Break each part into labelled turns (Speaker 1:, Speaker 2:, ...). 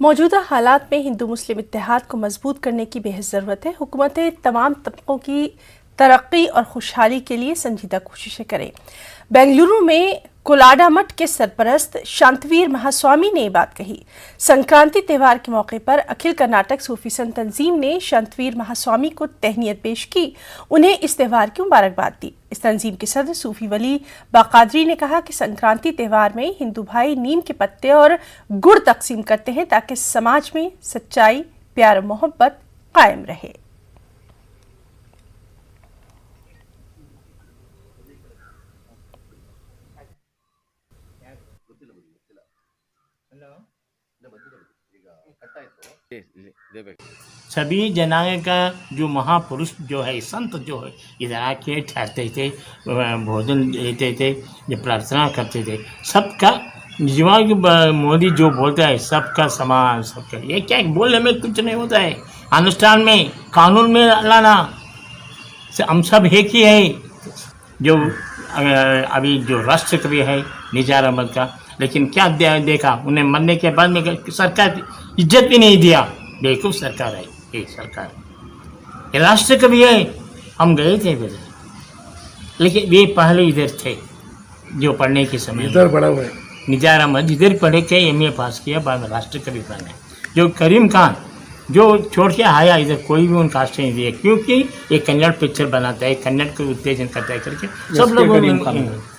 Speaker 1: मौजूदा हालात में हिंदू मुस्लिम इत्तेहाद को मजबूत करने की बेहद ज़रूरत है। हुकूमतें तमाम तबकों की तरक्की और खुशहाली के लिए संजीदा कोशिशें करें। बेंगलुरु में कोलाडा मठ के सरपरस्त शांतवीर महास्वामी ने ये बात कही। संक्रांति त्यौहार के मौके पर अखिल कर्नाटक सूफी संत तंजीम ने शांतवीर महास्वामी को तहनीत पेश की, उन्हें इस त्यौहार की मुबारकबाद दी। इस तंजीम के सदर सूफी वली बाकादरी ने कहा कि संक्रांति त्यौहार में हिंदू भाई नीम के पत्ते और गुड़ तकसीम करते हैं ताकि समाज में सच्चाई, प्यार और मोहब्बत कायम रहे।
Speaker 2: सभी जनांग का जो महापुरुष जो है, संत जो है, इधर आके ठहरते थे, भोजन लेते थे, जो प्रार्थना करते थे। सबका जीवन मोदी जो बोलता है सबका समान, सबका, ये क्या बोलने में कुछ नहीं होता है। अनुष्ठान में, कानून में लाना, हम सब एक ही है। जो अभी जो राष्ट्रकवि है निजार अहमद का, लेकिन क्या देखा उन्हें मरने के बाद में सरकार इज्जत भी नहीं दिया। बेवकूफ़ सरकार है ये सरकार। ये राष्ट्रकवि है, हम गए थे इधर, लेकिन ये पहले इधर थे जो पढ़ने के समय
Speaker 3: इधर पढ़ा हुआ है।
Speaker 2: निजार अहमद इधर पढ़े थे, एमए पास किया, बाद में राष्ट्रकवि बने। जो करीम खान जो छोड़ के आया इधर, कोई भी उनका आश्रय नहीं दिया, क्योंकि ये कन्नड़ पिक्चर बनाता है, कन्नड़ को उत्तेजन करता है करके सब लोग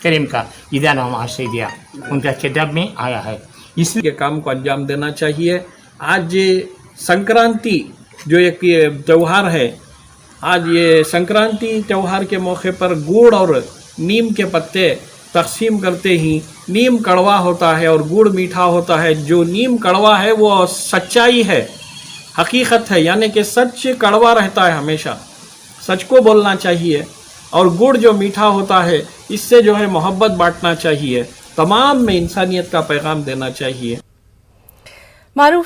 Speaker 2: करीम का इधर हम आश्रय दिया, उनका किताब में आया है।
Speaker 3: इसलिए काम को अंजाम देना चाहिए। आज संक्रांति जो एक त्यौहार है, आज ये संक्रांति त्यौहार के मौके पर गुड़ और नीम के पत्ते तकसीम करते ही, नीम कड़वा होता है और गुड़ मीठा होता है। जो नीम कड़वा है वो सच्चाई है, हकीकत है, यानी कि सच कड़वा रहता है, हमेशा सच को बोलना चाहिए। और गुड़ जो मीठा होता है, इससे जो है मोहब्बत बांटना चाहिए, तमाम में इंसानियत का पैगाम देना चाहिए।
Speaker 1: मारूफ